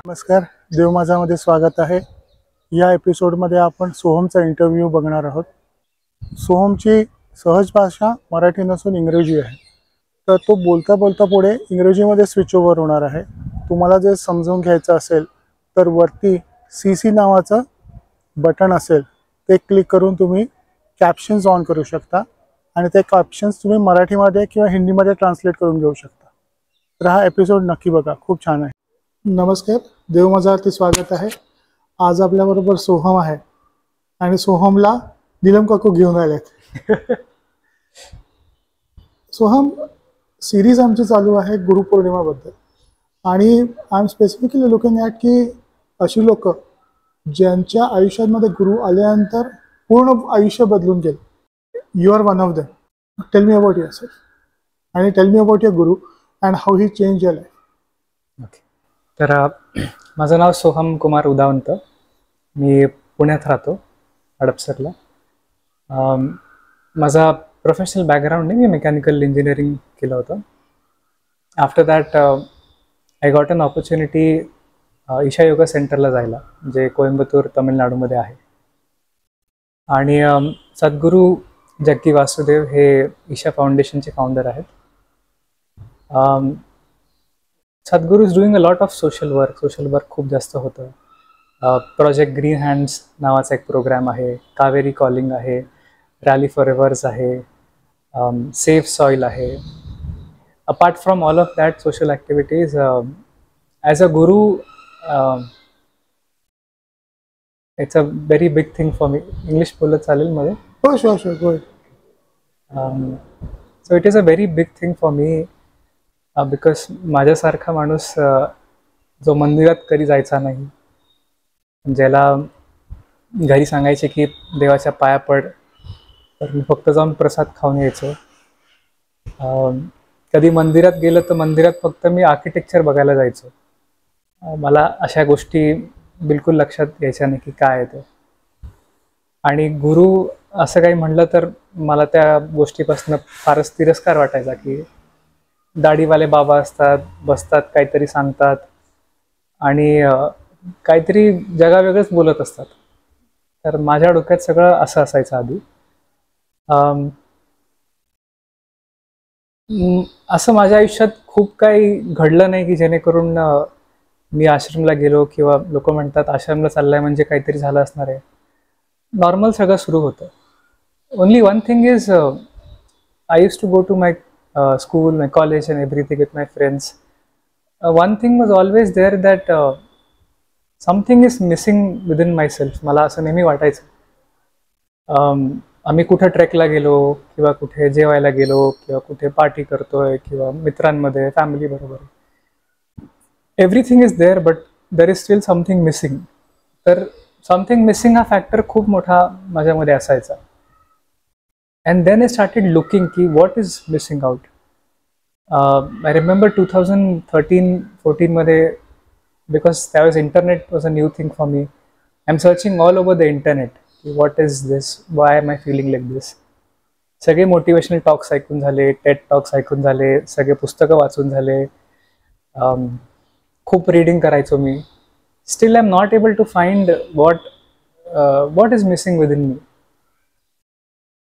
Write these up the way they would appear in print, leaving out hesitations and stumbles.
नमस्कार, देव माझामध्ये स्वागत आहे. या एपिसोडमध्ये आपण सोहमचा इंटरव्ह्यू बघणार आहोत. सोहमची सहज भाषा मराठी नसून इंग्रजी आहे, तर तो बोलता बोलता पुढे इंग्रजीमध्ये स्विच ओव्हर होणार आहे. तुम्हाला जर समजून घ्यायचं असेल तर वरती CC नावाचं बटन असेल, ते क्लिक करून तुम्ही कॅप्शन्स ऑन करू शकता आणि ते कॅप्शन्स तुम्ही मराठीमध्ये किंवा हिंदीमध्ये ट्रान्सलेट करून घेऊ शकता. तर हा एपिसोड नक्की बघा, खूप छान आहे. नमस्कार, देव माझावरती स्वागत आहे. आज आपल्याबरोबर सोहम आहे आणि सोहमला नीलम काकू घेऊन आलेत. सोहम, सिरीज आमची चालू आहे गुरुपौर्णिमाबद्दल आणि I am specifically looking at की अशी लोक ज्यांच्या आयुष्यामध्ये गुरु आल्यानंतर पूर्ण आयुष्य बदलून गेलं. You are one of them. Tell me about yourself आणि tell me about your guru and how he change your life. Okay, तर माझं नाव सोहम कुमार उदावंत. मी पुण्यात राहतो, हडपसरला. माझा प्रोफेशनल बॅकग्राऊंड मी मेकॅनिकल इंजिनिअरिंग केलं होतं. After that I got an opportunity Isha yoga सेंटरला जायला, जे कोइंबतूर तमिळनाडूमध्ये आहे. आणि सद्गुरू जग्गी वासुदेव हे ईशा फाउंडेशनचे फाउंडर आहेत. सद्गुरू is doing a lot of social work खूप जास्त होतं. प्रोजेक्ट ग्रीन हँड्स नावाचा एक प्रोग्राम आहे, कावेरी कॉलिंग आहे, रॅली फॉर रिव्हर्स आहे, सेफ सॉईल आहे. Apart from all of that social activities, as a guru it's a very big thing for me. English बोलत चालेल मध्ये? हो, sure go ahead. So it is a very big thing for me, because माझ्यासारखा माणूस जो मंदिरात कधी जायचा नाही, ज्याला घरी सांगायचे की देवाच्या पाया पड, तर मी फक्त जाऊन प्रसाद खाऊन यायचो. कधी मंदिरात गेलं तर मंदिरात फक्त मी आर्किटेक्चर बघायला जायचो. मला अशा गोष्टी बिलकुल लक्षात यायच्या नाही की काय आहे ते. आणि गुरु असं काही म्हणलं तर मला त्या गोष्टीपासून फारच तिरस्कार वाटायचा की दाढीवाले बाबा असतात, बसतात, काहीतरी सांगतात आणि काहीतरी जगावेगळंच बोलत असतात. तर माझ्या डोक्यात सगळं असं असायचं आधी. असं माझ्या आयुष्यात खूप काही घडलं नाही की जेणेकरून मी आश्रमला गेलो किंवा लोक म्हणतात आश्रमला चाललाय म्हणजे काहीतरी झालं असणार आहे. नॉर्मल सगळं सुरू होतं. Only one thing is, I use to go to my school, my college and everything with my friends. One thing was always there that something is missing within myself. मला असं नेहमी वाटायचं. आम्ही कुठे ट्रेकला गेलो किंवा कुठे जेवायला गेलो किंवा कुठे पार्टी करतोय किंवा मित्रांमध्ये फॅमिली बरोबर, everything is there but there is still something missing. तर समथिंग मिसिंग हा फॅक्टर खूप मोठा माझ्यामध्ये असायचा. And then I started looking ki what is missing out. I remember 2013-14 मध्ये, because that was internet was a new thing for me. I'm searching all over the internet. What is this? Why am I feeling like this? सगळे motivational talks ऐकून झाले, Ted talks ऐकून झाले, सगळे पुस्तकं वाचून झाले, खूप रीडिंग करायचो मी. Still I'm not able to find what is missing within me.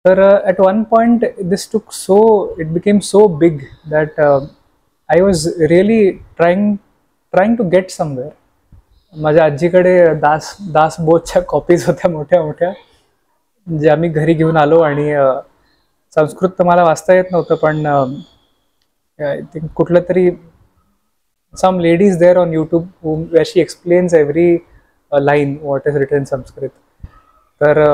But at one point it became so big that I was really trying to get somewhere. माझ्या आजीकडे दास बोधच्या कॉपीज होत्या मोठ्या मोठ्या, ज्या मी घरी घेऊन आलो. आणि संस्कृत तर मला वाचता येत नव्हतं, पण आय थिंक कुठलं तरी some lady is there on YouTube where she explains every line what is written in Sanskrit. तर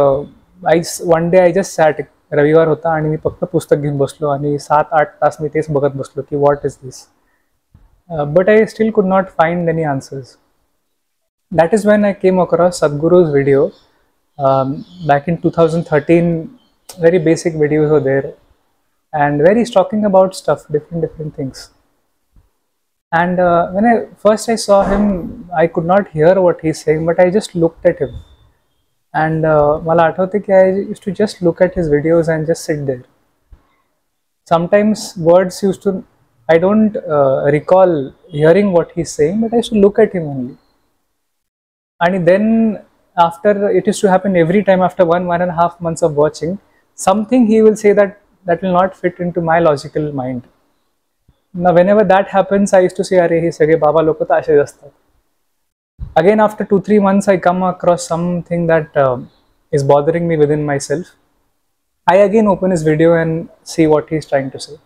one day I just sat, रविवार होता आणि मी फक्त पुस्तक घेऊन बसलो आणि 7-8 तास मी तेच बघत बसलो की what is this. But I still could not find any answers. That is when I came across Sadhguru's video. Back in 2013, very basic videos were there and very talking about stuff, different things. And when I saw him, I could not hear what he's saying, but I just looked at him. And मला आठवते की I used to just look at his videos and just sit there. Sometimes words used to, I don't recall hearing what he's saying, but I used to look at him only. And then after, it used to happen every time after 1.5 months of watching, something he will say that will not fit into my logical mind. Now whenever that happens, I used to say, "Arey, he सगळे बाबा लोक तर असेच असतात." Again, after 2-3 months, I come across something that is bothering me within myself. I again open his video and see what he is trying to say.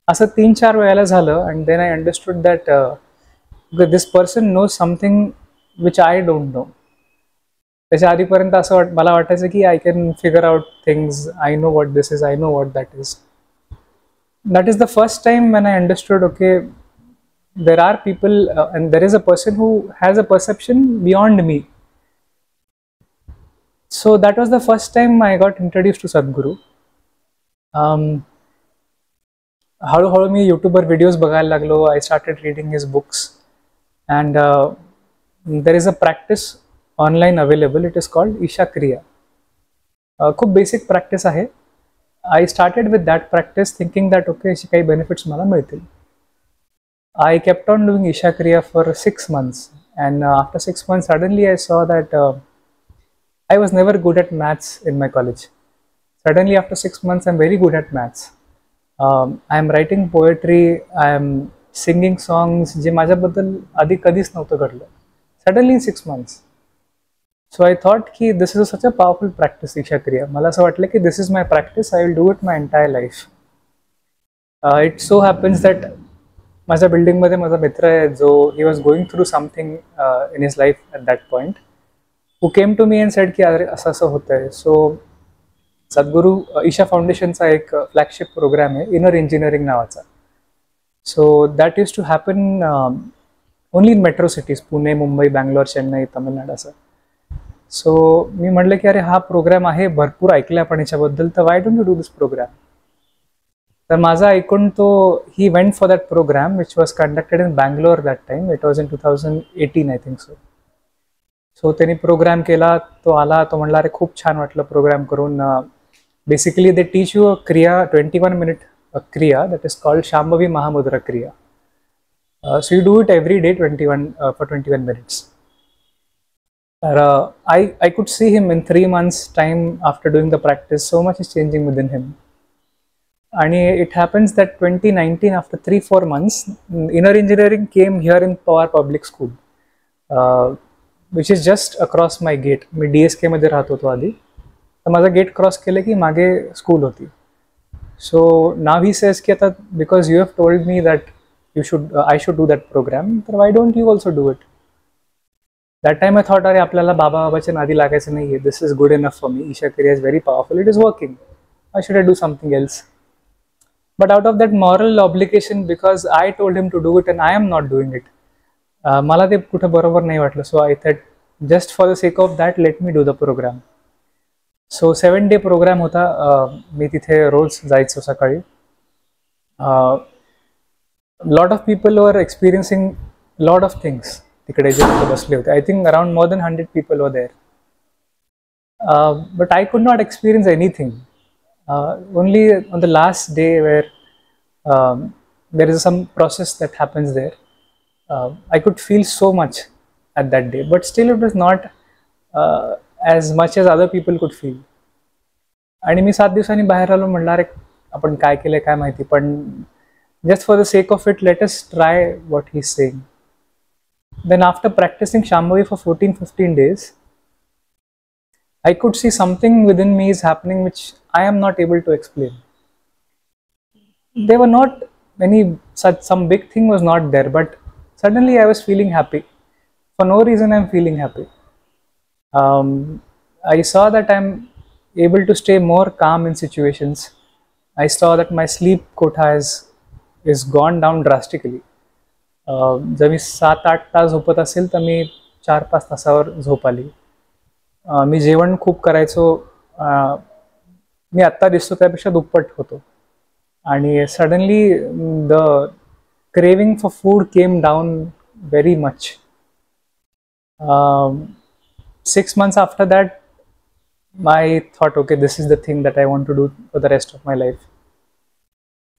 असं 3-4 वेळेला झालं, and then I understood that this person knows something which I don't know. त्याच्या आधीपर्यंत असं मला वाटायचं की I can figure out things, I know what this is, I know what that is. That is the first time when I understood, okay, there are people and there is a person who has a perception beyond me. So that was the first time I got introduced to Sadhguru. हळूहळू मी यूट्यूबवर videos बघायला लागलो. I started reading his books, and there is a practice online available. It is called Isha Kriya. खूप basic practice आहे. I started with that practice thinking that okay, असे काही benefits मला मिळतील. I kept on doing Isha Kriya for 6 months, and after 6 months suddenly I saw that I was never good at maths in my college. Suddenly after 6 months I'm very good at maths. I am writing poetry, I am singing songs जे माझ्याबद्दल आधी कधीच नव्हतं घडलं. Suddenly in 6 months. So I thought ki this is such a powerful practice, Isha Kriya. मला असं वाटलं की this is my practice, I will do it my entire life. It so happens that माझ्या बिल्डिंगमध्ये माझा मित्र आहे जो he was going through something in his life at that point, who came to me and said की अरे असं असं होतंय. So सद्गुरू ईशा फाउंडेशनचा एक फ्लॅगशिप प्रोग्राम आहे इनर इंजिनिअरिंग नावाचा. So that use to happen only in metro cities, Pune, Mumbai, Bangalore, Chennai, Tamil Nadu असं. सो मी म्हटलं की अरे हा प्रोग्राम आहे, भरपूर ऐकलं आपण याच्याबद्दल, तर why don't you do this programme. तर माझं ऐकून तो he went for that programme which was conducted in Bangalore that time. It was in 2018 I think so. So त्यांनी प्रोग्राम केला, तो आला, तो म्हणला अरे खूप छान वाटलं प्रोग्राम करून. Basically they teach you a kriya, 21-minute kriya that is called Shambhavi Mahamudra Kriya. So you do it every day for 21 minutes. I could see him in 3 months time after doing the practice. So much is changing within him. And it happens that 2019 after 3-4 months, inner engineering came here in Pawar Public School, which is just across my gate. Me DSK मध्ये राहत होतो आधी. तर माझं gate cross केलं की मागे school होती. सो नाव ही सेज की आता because you have told me that I should do that programme, तर why don't you also do it. That time I thought अरे आपल्याला बाबाच्या नादी लागायचं नाही आहे, this is good enough for me, Isha Kriya is very powerful, it is working, I should I do something else. But out of that moral obligation, because I told him to do it and I am not doing it, मला ते कुठं बरोबर नाही वाटलं. So I thought just for the sake of that let me do the programme. So 7-day programme होता. मी तिथे रोज जायचो सकाळी. Lot of people were experiencing lot of things तिकडे जे लोक बसले होते. I think around more than 100 people were there. But I could not experience anything. Only on the last day where there is some process that happens there, I could feel so much at that day, but still it was not as much as other people could feel. आणि मी 7 दिवसांनी बाहेर आलो, म्हणणार अरे आपण काय केलंय काय माहिती, पण just for the sake of it let us try what he's saying. Then after practicing Shambhavi for 14-15 days, I could see something within me is happening which I am not able to explain. There were not some big thing was not there, but suddenly I was feeling happy. For no reason I'm feeling happy. I saw that I'm able to stay more calm in situations. I saw that my sleep quota is gone down drastically. जर मी 7-8 तास झोपत असेल तर मी 4-5 तासावर झोप आली. मी जेवण खूप करायचो, मी आत्ता दिसतो त्यापेक्षा दुप्पट होतो. आणि suddenly the craving for food came down very much. 6 months after that, I thought, okay, this is the thing that I want to do for the rest of my life.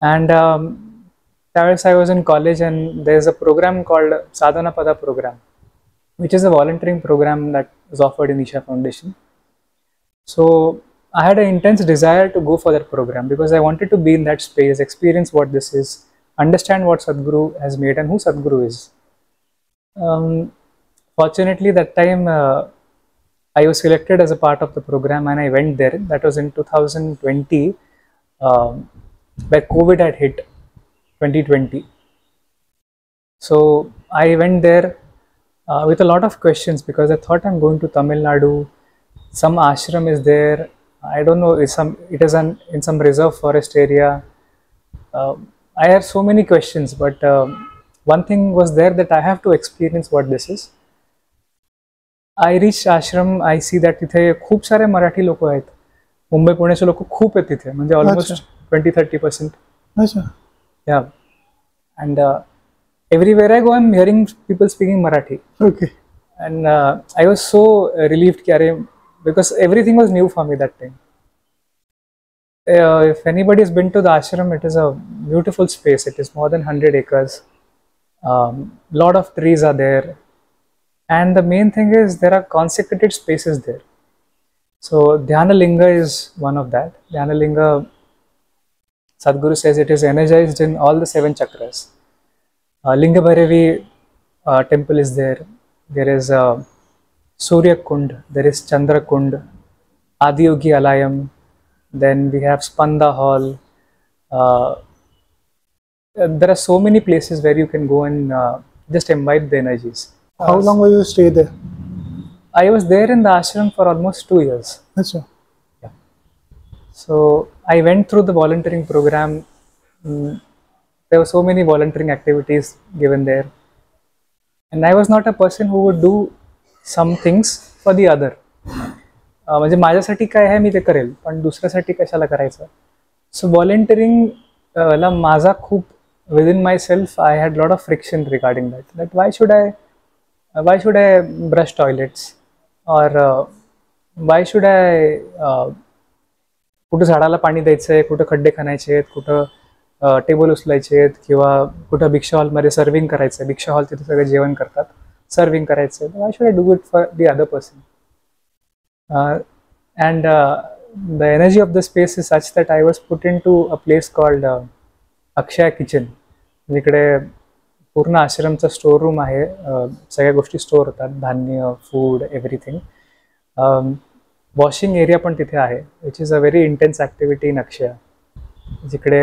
And I was in college, and there's a program called Sadhana Pada program, which is a volunteering program that is offered in Isha Foundation. So I had an intense desire to go for that program because I wanted to be in that space, experience what this is, understand what Sadhguru has made and who Sadhguru is. Fortunately, that time I was selected as a part of the program and I went there. That was in 2020, where COVID had hit, 2020. So I went there with a lot of questions because I thought I'm going to Tamil Nadu. Some ashram is there. I don't know. It is in some reserve forest area. I had so many questions, but one thing was there that I have to experience what this is. I reached ashram. I see that तिथे खूप सारे मराठी लोक आहेत. मुंबई पुण्याचे लोक खूप आहेत तिथे, म्हणजे almost 20-30%. अच्छा. Yeah, and everywhere I go, I'm hearing people speaking Marathi. Okay. And I was so relieved because everything was new for me that time. If anybody has been to the ashram, it is a beautiful space. It is more than 100 acres. Lot of trees are there. And the main thing is there are consecrated spaces there. So Dhyana Linga is one of that. Dhyana Linga, Sadhguru says it is energized in all the 7 chakras. Linga Bhairavi temple is there. There is Surya Kund, there is Chandra Kund, Adiyogi Alayam, then we have Spanda Hall. There are so many places where you can go and just imbibe the energies. How long will you stay there? I was there in the ashram for almost 2 years. अच्छा. Yeah. So I went through the volunteering program. There were so many volunteering activities given there. And I was not a person who would do some things for the other. म्हणजे माझ्यासाठी काय आहे मी ते करेल, पण दुसऱ्यासाठी कशाला करायचं. सो व्हॉलेंटिअरिंग ला माझा खूप within myself I had lot of friction regarding that why should I brush toilets, or why should I कुठं झाडाला पाणी द्यायचंय, कुठं खड्डे खणायचे आहेत, कुठं टेबल उचलायचे आहेत, किंवा कुठं भिक्षा हॉलमध्ये सर्विंग करायचं आहे. भिक्षा हॉल तिथे सगळे जेवण करतात, सर्विंग करायचं आहे. Why should I do it for the other person? and the energy of the space is such that I was put into a place called Akshaya Kitchen. जिकडे पूर्ण आश्रमचा स्टोर रूम आहे. सगळ्या गोष्टी स्टोर होतात, धान्य, food, everything. Washing area पण तिथे आहे, which is a very intense activity in Akshaya. जिकडे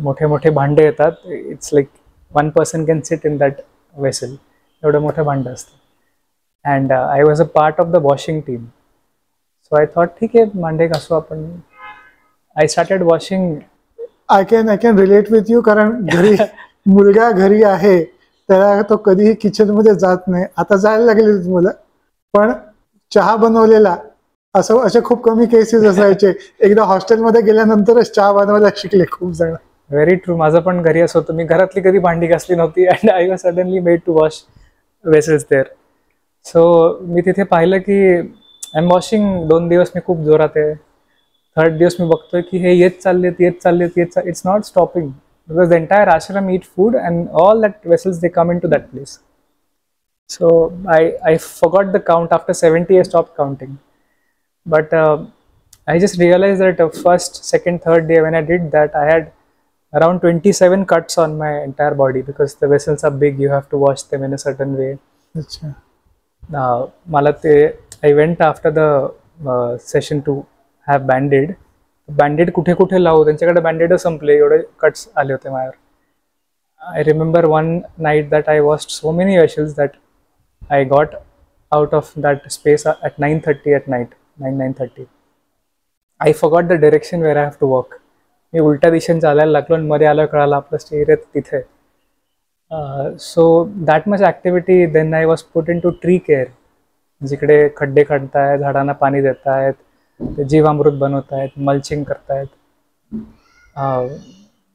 मोठे मोठे भांडे येतात. It's like 1 person can sit in that vessel. एवढं मोठं भांडं असतं. And I was a part of the washing team. So I thought ठीक आहे, भांडे घासू आपण. I started washing. I can relate with you, कारण घरी मुलगा घरी आहे, त्याला तो कधीही किचन मध्ये जात नाही. आता जायला लागले मुलं, पण चहा बनवलेला असे खूप कमी केसेस असायचे. एकदा हॉस्टेलमध्ये गेल्यानंतरच चहा बनवायला शिकले खूप जण. Very true. माझं पण घरी असं होतं, मी घरातली कधी भांडी घासली नव्हती. And I was suddenly made to wash vessels there. सो मी तिथे पाहिलं की आय एम वॉशिंग. 2 दिवस मी खूप जोरात आहे. 3rd दिवस मी बघतोय की हे येत चाललेत. It's not stopping, because the entire ashram eat food and all that vessels they come into that place. So I forgot the count. After 70 I stopped counting, but I just realized that first, second, third day when I did that, I had around 27 cuts on my entire body because the vessels are big. You have to wash them in a certain way. अच्छा. I went after the session to have banded. Banded कुठे कुठे लावू, त्यांच्याकडे banded संपले, एवढे cuts आले होते माझ्यावर. I remember 1 night that I washed so many vessels that I got out of that space at 9:30 at night. 9:30. I forgot the direction where I have to walk. मी उलट्या दिशेने चालायला लागलो आणि मध्ये आलं, कळालं आपलं स्टे एरिया तिथे. So that much activity. Then I was put in to tree care, जिकडे खड्डे खणतायत, झाडांना पाणी देतायत, जीवामृत बनवतायत, मल्चिंग करतायत.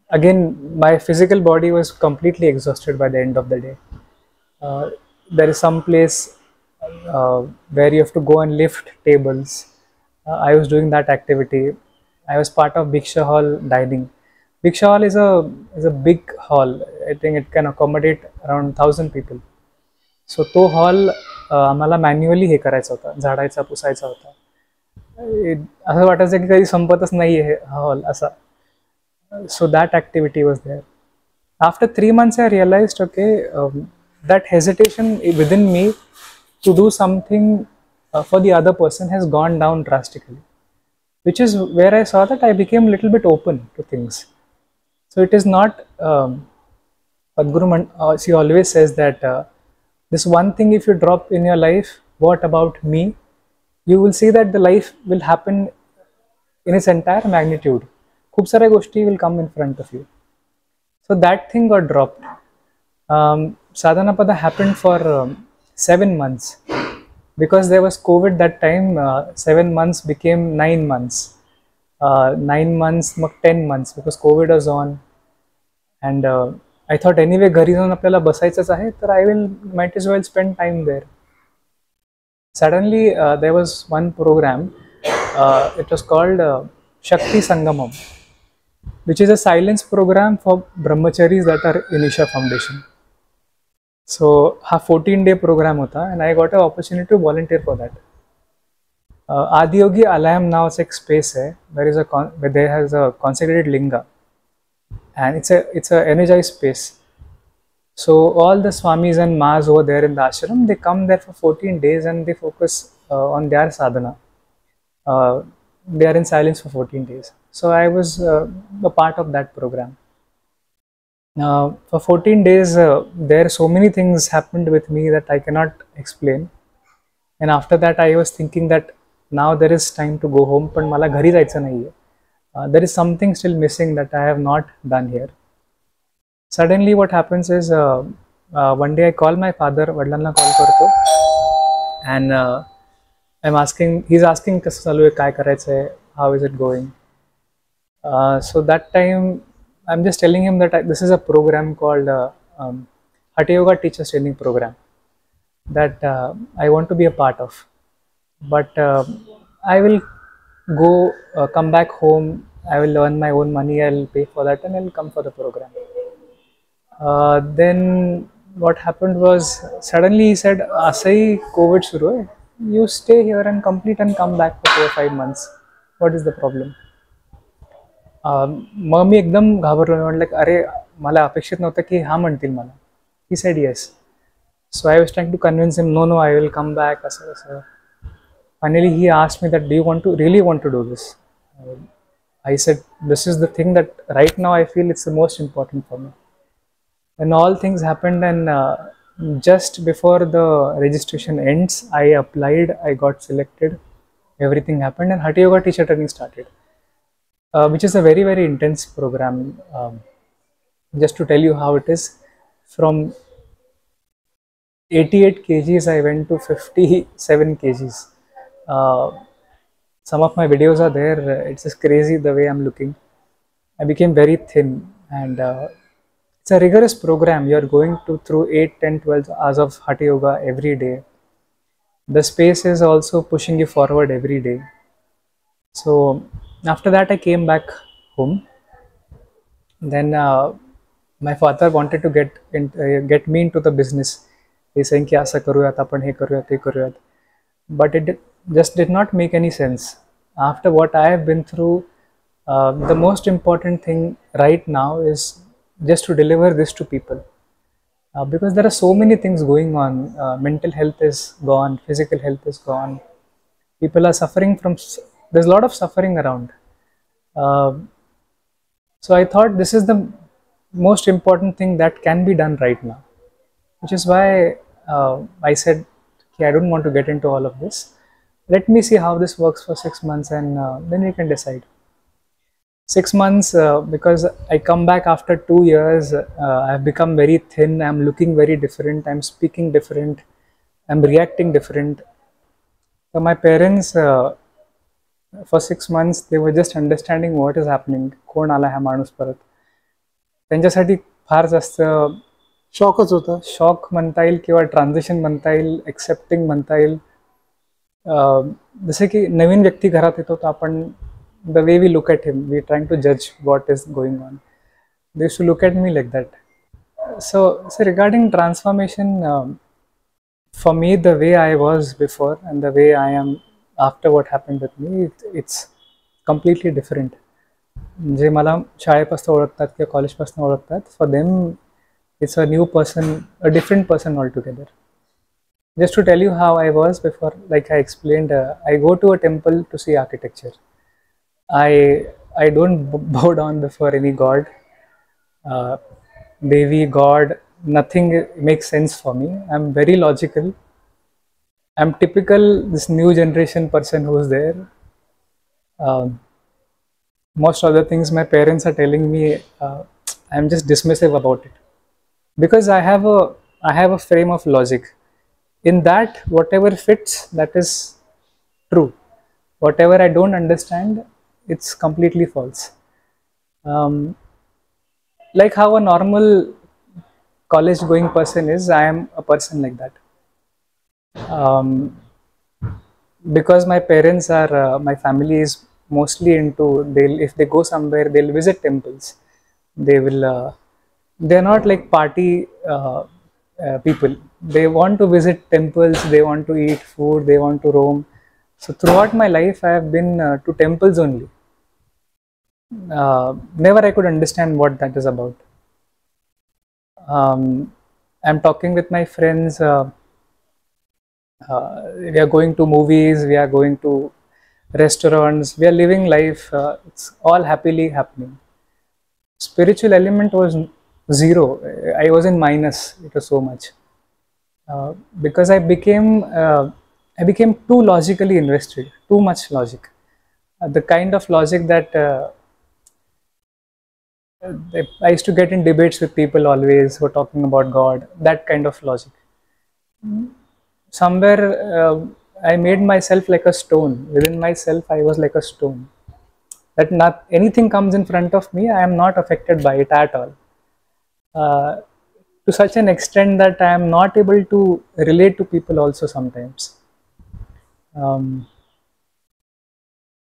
Again, my physical body was completely exhausted by the end of the day. There is some place where you have to go and lift tables. I was doing that activity. I was part of Bhiksha Hall dining. Bhiksha Hall is a big hall. I think it can accommodate around 1,000 people. So to hall आम्हाला manually हे करायचं होतं, झाडायचा पुसायचा होता. असं वाटायचं की कधी संपतच नाही आहे हॉल असा. So that activity was there. After 3 months, I realized, okay, that hesitation within me to do something for the other person has gone down drastically, which is where I saw that I became a little bit open to things. So it is not, Sadhguru, she always says that this one thing if you drop in your life, what about me? You will see that the life will happen in its entire magnitude. खूप साऱ्या गोष्टी will come in front of you. So that thing got dropped. Sadhanapada happened for 7 months. Because there was COVID that time, 7 months became 9 months. 9 months, 10 months because COVID was on. And I thought anyway, घरी जाऊन आपल्याला बसायचंच आहे, तर I might as well spend time there. Suddenly, there was one program. It was called Shakti Sangamam, which is a silence program for brahmacharis that are in Isha Foundation. So, हा 14-day program होता, and I got an opportunity to volunteer for that. Adiyogi Alayam नावाचं एक space है, where there has a consecrated linga, and it's a energized space. So all the swamis and ma's over there in the ashram, they come there for 14 days and they focus on their sadhana. They are in silence for 14 days. So I was a part of that program. For 14 days, there so many things happened with me that I cannot explain. And after that, I was thinking that now there is time to go home, पण मला घरी जायचं नाहीये. There is something still missing that I have not done here. Suddenly what happens is, one day I call my father, वडिलांना call करतो, and he's asking कसं चालू आहे, काय करायचं आहे, how is it going. So that time I'm just telling him that this is a program called Hatha Yoga Teachers Training Program that I want to be a part of, but I will go come back home, I will earn my own money, I'll pay for that and I'll come for the program. Then what happened was, suddenly he said, asai COVID shuru hai, you stay here and complete and come back for 4 or 5 months. What is the problem? मग मी एकदम घाबरलो. मी म्हटलं अरे मला अपेक्षित नव्हतं की हा म्हणतील मला. He said yes. So I was trying to convince him, no, I will come back. Finally he asked me that, do you really want to do this? I said, this is the thing that right now I feel it's the most important for me. And all things happened, and just before the registration ends, I applied, I got selected, everything happened, and Hatha Yoga teacher training started, which is a very, very intense program. Just to tell you how it is, from 88 kgs I went to 57 kgs. Some of my videos are there. It's just crazy the way I'm looking. I became very thin, and it's a rigorous program. You're going through 8, 10, 12 hours of Hatha Yoga every day. The space is also pushing you forward every day. So after that I came back home. Then my father wanted to get me into the business. He's saying ki asa karuyat, apan he karuyat, he karuyat. But it just did not make any sense. After what I have been through, the most important thing right now is just to deliver this to people, because there are so many things going on. Mental health is gone, physical health is gone, people are suffering from, there's a lot of suffering around. So I thought this is the most important thing that can be done right now, which is why I said, okay, I don't want to get into all of this. Let me see how this works for 6 months, and then we can decide. 6 months, because I come back after 2 years, I've become very thin, I'm looking very different, I'm speaking different, I'm reacting different. So my parents, for 6 months, they were just understanding what is happening. कोण आला हा माणूस परत. त्यांच्यासाठी फार जास्त शॉकच होता. Shock म्हणता येईल किंवा ट्रान्झिशन म्हणता येईल, एक्सेप्टिंग म्हणता येईल. जसे की नवीन व्यक्ती घरात येतो तर आपण, the way we look at him, we're trying to judge what is going on. They used to look at me like that. So regarding transformation, for me, the way I was before and the way I am after what happened with me, it's completely different. जे मला शाळेपासून ओळखतात किंवा कॉलेजपासून ओळखतात, for them it's a new person, a different person altogether. Just to tell you how I was before, like I explained, I go to a temple to see architecture. I don't bow down before any god, Devi, god, nothing makes sense for me. I'm very logical. I'm typical this new generation person who's there. Um, most of the things my parents are telling me, I'm just dismissive about it, because I have a frame of logic. In that, whatever fits, that is true. Whatever I don't understand, it's completely false. Um, like how a normal college going person is, I am a person like that. Because my parents are, my family is mostly into, they'll, if they go somewhere, they'll visit temples. They will, they're not like party people. They want to visit temples, they want to eat food, they want to roam. So throughout my life, I have been to temples only. Never I could understand what that is about. I'm talking with my friends. We are going to movies. We are going to restaurants. We are living life. It's all happily happening. Spiritual element was zero. I was in minus. It was so much because I became too logically invested. Too much logic. The kind of logic that I used to get in debates with people always who are talking about God, that kind of logic. Somewhere I made myself like a stone. Within myself, I was like a stone. That not anything comes in front of me, I am not affected by it at all. To such an extent that I am not able to relate to people also sometimes. And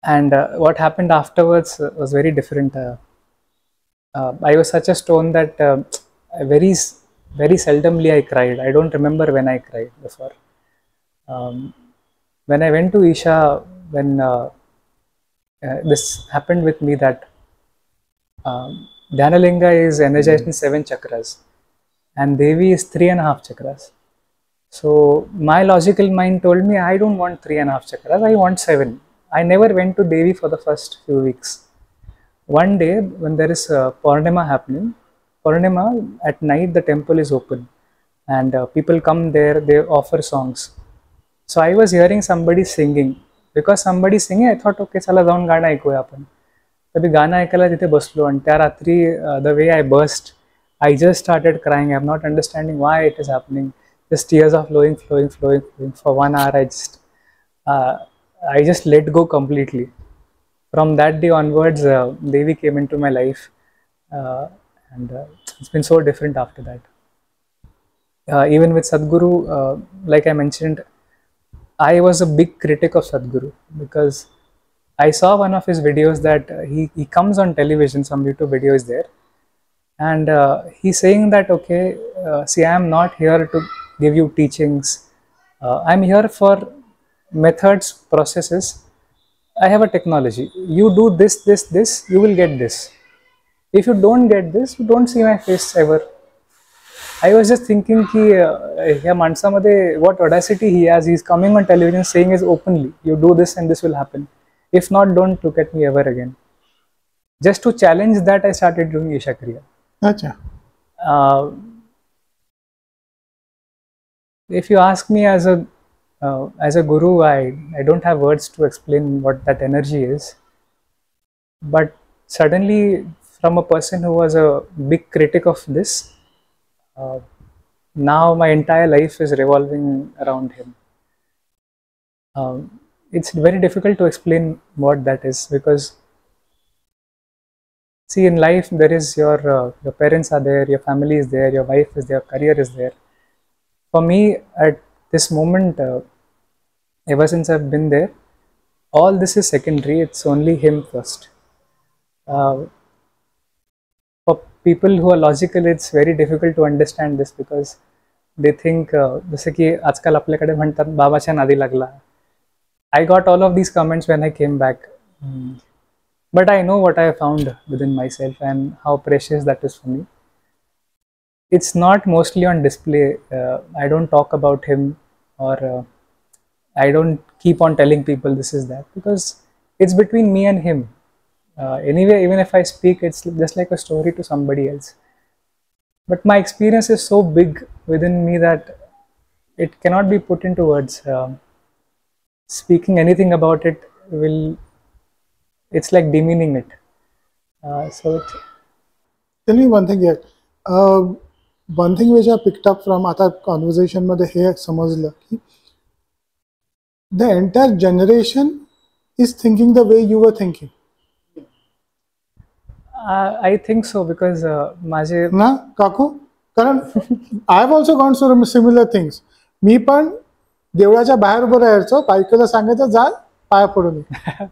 what happened afterwards was very different. I was such a stone that very seldomly I cried. I don't remember when I cried before. When I went to Isha, when this happened with me, that Dhyanalinga is energized in 7 chakras and Devi is 3.5 chakras. So my logical mind told me I don't want 3.5 chakras, I want 7. I never went to Devi for the first few weeks. One day when there is Purnima happening, Purnima at night the temple is open and people come there, they offer songs. So I was hearing somebody singing. Because somebody singing, I thought, okay, चला जाऊन गाणं ऐकूया आपण. तभी गाणं ऐकायला तिथे बसलो आणि त्या रात्री the way I burst, I just started crying. I'm not understanding why it is happening. Just tears are flowing. For 1 hour, I just let go completely. From that day onwards, Devi came into my life, and it's been so different after that. Even with Sadhguru, like I mentioned, I was a big critic of Sadhguru because I saw one of his videos that he comes on television, some YouTube video is there, and he's saying that, okay, see, I am not here to give you teachings. I'm here for methods, processes. I have a technology. You do this, you will get this. If you don't get this, you don't see my face ever. I was just thinking ki ह्या माणसामध्ये what audacity he has. He's coming on television saying is openly, you do this and this will happen. If not, don't look at me ever again. Just to challenge that, I started doing Isha Kriya. अच्छा. If you ask me as a guru, I don't have words to explain what that energy is. But suddenly, from a person who was a big critic of this, now my entire life is revolving around him. It's very difficult to explain what that is because, see, in life there is your parents are there, your family is there, your wife is there, career is there. For me, at this moment, ever since I've been there, all this is secondary. It's only him first. For people who are logical, it's very difficult to understand this because they think जसं की आजकाल आपल्याकडे म्हणतात बाबाच्या नादी लागला. I got all of these comments when I came back. But I know what I found within myself and how precious that is for me. It's not mostly on display. I don't talk about him, or I don't keep on telling people this is that, because it's between me and him. Anyway, even if I speak, it's just like a story to somebody else. But my experience is so big within me that it cannot be put into words. Speaking anything about it it's like demeaning it. Tell me one thing here. One thing which I picked up from आता conversation मध्ये हे समजलं की the entire generation is thinking the way you were thinking. I think so, because माझे ना काकू, कारण I have also gone through similar things. मी पण देवळाच्या बाहेर उभं राहायचो, बायकोला सांगायचं जा पाया पडून ये.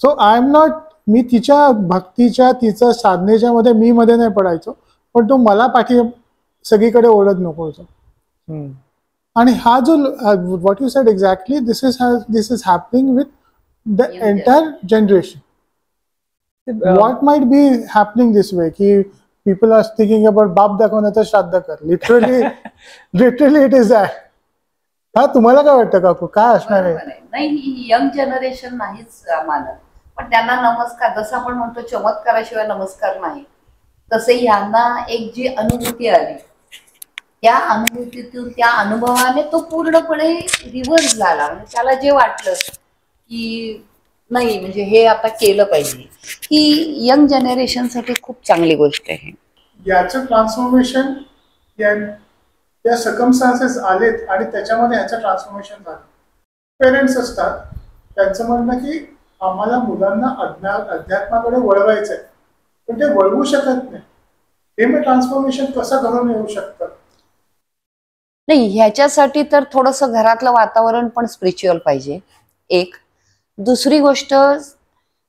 सो आय एम नॉट, मी तिच्या भक्तीच्या तिच्या साधनेच्या मध्ये मी मध्ये नाही पडायचो, पण तो मला पाठी सगळीकडे ओढत नको होतो. आणि हा जो what you said exactly, this is happening with the entire generation. What might be happening this way? कि people are thinking about बाप दाखवण्याचं श्राद्ध कर. Literally it is that. हा, तुम्हाला काय वाटतं काकू, काय असणार आहे? नाही, ही यंग जनरेशन नाहीच मानत, पण त्यांना नमस्कार, जसं आपण म्हणतो चमत्काराशिवाय नमस्कार नाही, तसे ह्यांना एक जी अनुभूती आली, त्या अनुभूतीतून, त्या अनुभवाने तो पूर्णपणे रिव्हर्स झाला. म्हणजे त्याला जे वाटलं की नाही, म्हणजे हे आता केलं पाहिजे, ही यंग जनरेशनसाठी खूप चांगली गोष्ट आहे. याचं ट्रान्सफॉर्मेशन या सर्कमस्टान्सेस आलेत आणि त्याच्यामध्ये ह्याचं ट्रान्सफॉर्मेशन झालं. पेरेंट्स असतात, त्यांचं म्हणणं की आम्हाला मुलांना अध्यात्माकडे वळवायचं आहे, पण ते वळवू शकत नाही. हे मग ट्रान्सफॉर्मेशन कसं घडून येऊ शकतं? नाही, ह्याच्यासाठी तर थोडंसं घरातलं वातावरण पण स्पिरिच्युअल पाहिजे. एक दुसरी गोष्ट,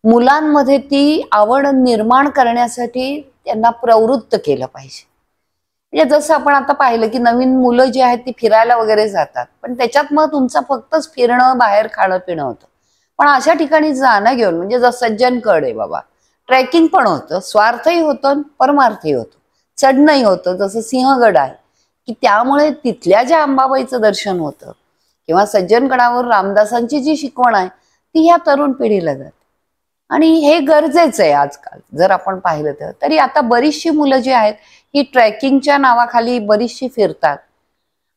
मुलांमध्ये ती आवड निर्माण करण्यासाठी त्यांना प्रवृत्त केलं पाहिजे. म्हणजे जसं आपण आता पाहिलं की नवीन मुलं जी आहेत ती फिरायला वगैरे जातात, पण त्याच्यात मग तुमचं फक्तच फिरणं, बाहेर खाणं पिणं होतं. पण अशा ठिकाणी जाणं घेऊन, म्हणजे जसं सज्जनगड आहे बाबा, ट्रेकिंग पण होतं, स्वार्थही होतं, परमार्थही होतं, चढणंही होतं, जसं सिंहगड आहे की त्यामुळे तिथल्या ज्या अंबाबाईचं दर्शन होतं, किंवा सज्जनगडावर रामदासांची जी शिकवण आहे ती ह्या तरुण पिढीला जाते. आणि हे गरजेचं आहे आजकाल. जर आपण पाहिलं तर तरी आता बरीचशी मुलं जी आहेत ही ट्रेकिंगच्या नावाखाली बरीचशी फिरतात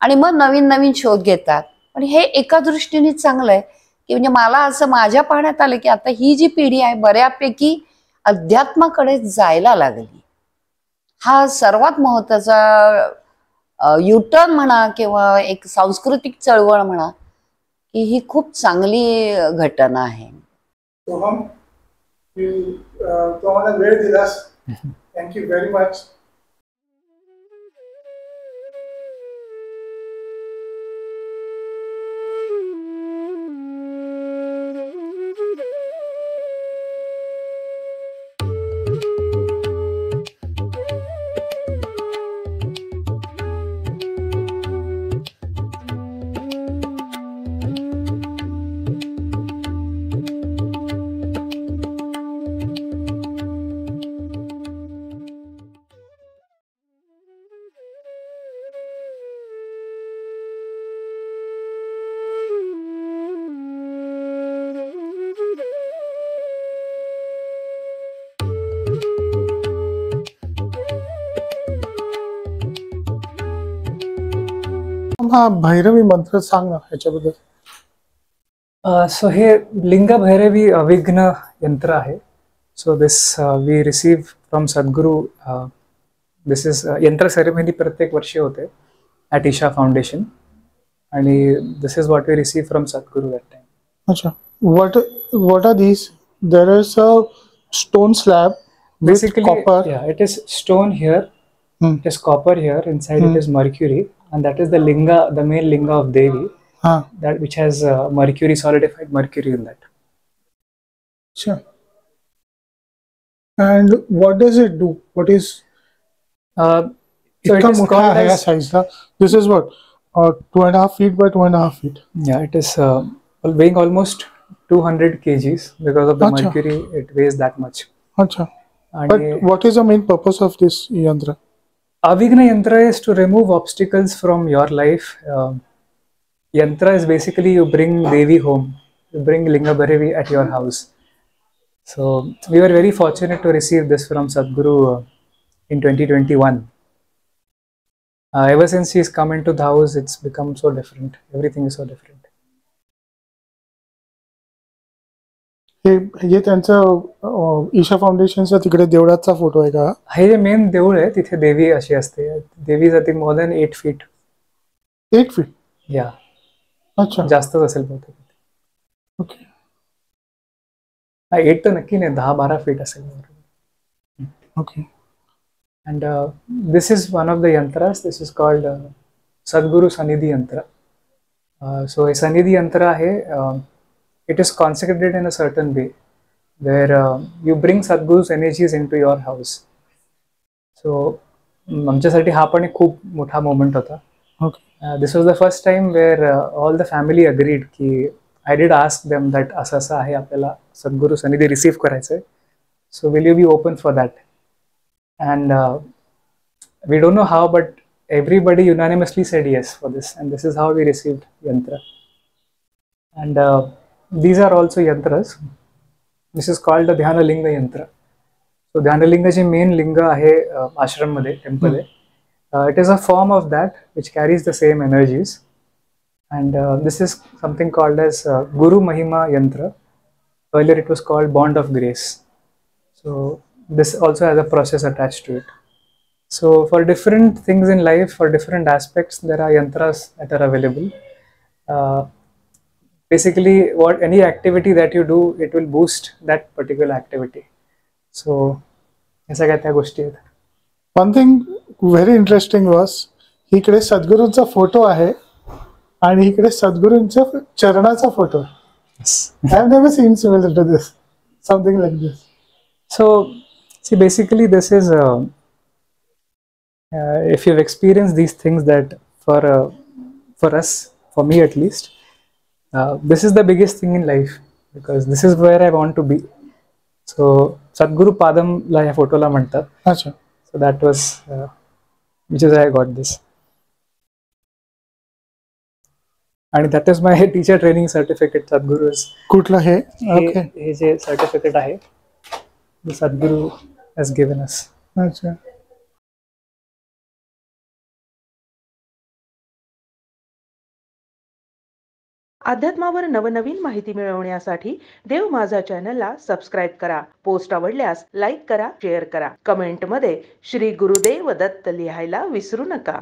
आणि मग नवीन नवीन शोध घेतात. पण हे एका दृष्टीने चांगलं आहे की म्हणजे मला असं माझ्या पाहण्यात आलं की आता ही जी पिढी आहे बऱ्यापैकी अध्यात्माकडे जायला लागली. हा सर्वात महत्वाचा युटर्न म्हणा किंवा एक सांस्कृतिक चळवळ म्हणा की ही खूप चांगली घटना आहे. सोहम, तू आम्हाला वेळ दिलास, थँक्यू व्हेरी मच. हा भैरवी मंत्र सांग ना ह्याच्याबद्दल. सो हे लिंग भैरवी विघ्न यंत्र आहे. So this we receive from Sadhguru. This is yantra ceremony प्रत्येक वर्षी होते ॲट ईशा फाउंडेशन, आणि this is what we receive from Sadhguru that time. अच्छा, what are these? There is a stone slab with Basically, copper. yeah, it is stone here, it is copper here, inside it is mercury, and that is the linga, the main linga of Devi, that which has mercury, solidified mercury in that. Sure. And what does it do? What is? So it इतका is मोठा called आहे या as, साईजला. This is what 2.5 feet by 2.5 feet. yeah, it is weighing almost 200 kgs. Because of the अच्छा. mercury, it weighs that much. अच्छा. And But what is the main purpose of this yantra? Avigna Yantra is to remove obstacles from your life. Yantra is basically you bring Devi home, you bring Linga Bhairavi at your house. So we were very fortunate to receive this from Sadhguru in 2021. Ever since he's come into the house, it's become so different. Everything is so different. हे त्यांचं ईशा फाउंडेशनचा तिकडे देवळाचा photo आहे का? हे जे main देऊळ आहे तिथे देवी अशी असते. Devi is I think more than 8 feet. 8 feet. या अच्छा. जास्तच असेल बहुतेक. ओके. 8 तर नक्की नाही, 10-12 feet असेल. Okay. And this is one of the yantras. This is called Sadguru Sanidhi Yantra. So a Sanidhi Yantra hai, it is consecrated in a certain way where you bring Sadguru's energies into your house. So आमच्यासाठी हा पण एक खूप मोठा moment होता. Okay. This was the first time where all the family agreed की I did ask them that असं असं आहे आपल्याला सद्गुरू सनिधी रिसीव्ह करायचंय. So will you be open for that? And we don't know how, but everybody unanimously said yes for this, and this is how we received yantra. And these are also yantras. This is called the Dhyana Linga yantra. So Dhyana Linga ji main linga आहे ashram मध्ये, temple आहे. It is a form of that which carries the same energies, and this is something called as Guru Mahima yantra. Earlier it was called Bond of Grace. So this also has a process attached to it. So for different things in life, for different aspects, there are yantras that are available. Basically, any activity that you do, it will boost that particular activity. So, ऐसा काय त्या गोष्टी आहेत. One thing very interesting was इकडे सद्गुरूंचा photo आहे आणि इकडे सद्गुरूंच्या चरणाचा photo. I have never seen similar to this, something like this. So, see, basically, this is if you've experienced these things, that for us, for me at least, this is the biggest thing in life, because this is where I want to be. So Sadguru Padam la ya photo la म्हणतात. अच्छा. So that was which is why I got this. आणि that is my teacher training certificate. Sadguru's कुठलं हे? Okay. हे जे certificate आहे, the Sadguru has given us. अच्छा. अध्यात्मावर नवनवीन माहिती मिळवण्यासाठी देव माझा चॅनलला सबस्क्राईब करा. पोस्ट आवडल्यास लाईक करा, शेअर करा. कमेंटमध्ये श्री गुरुदेव दत्त लिहायला विसरू नका.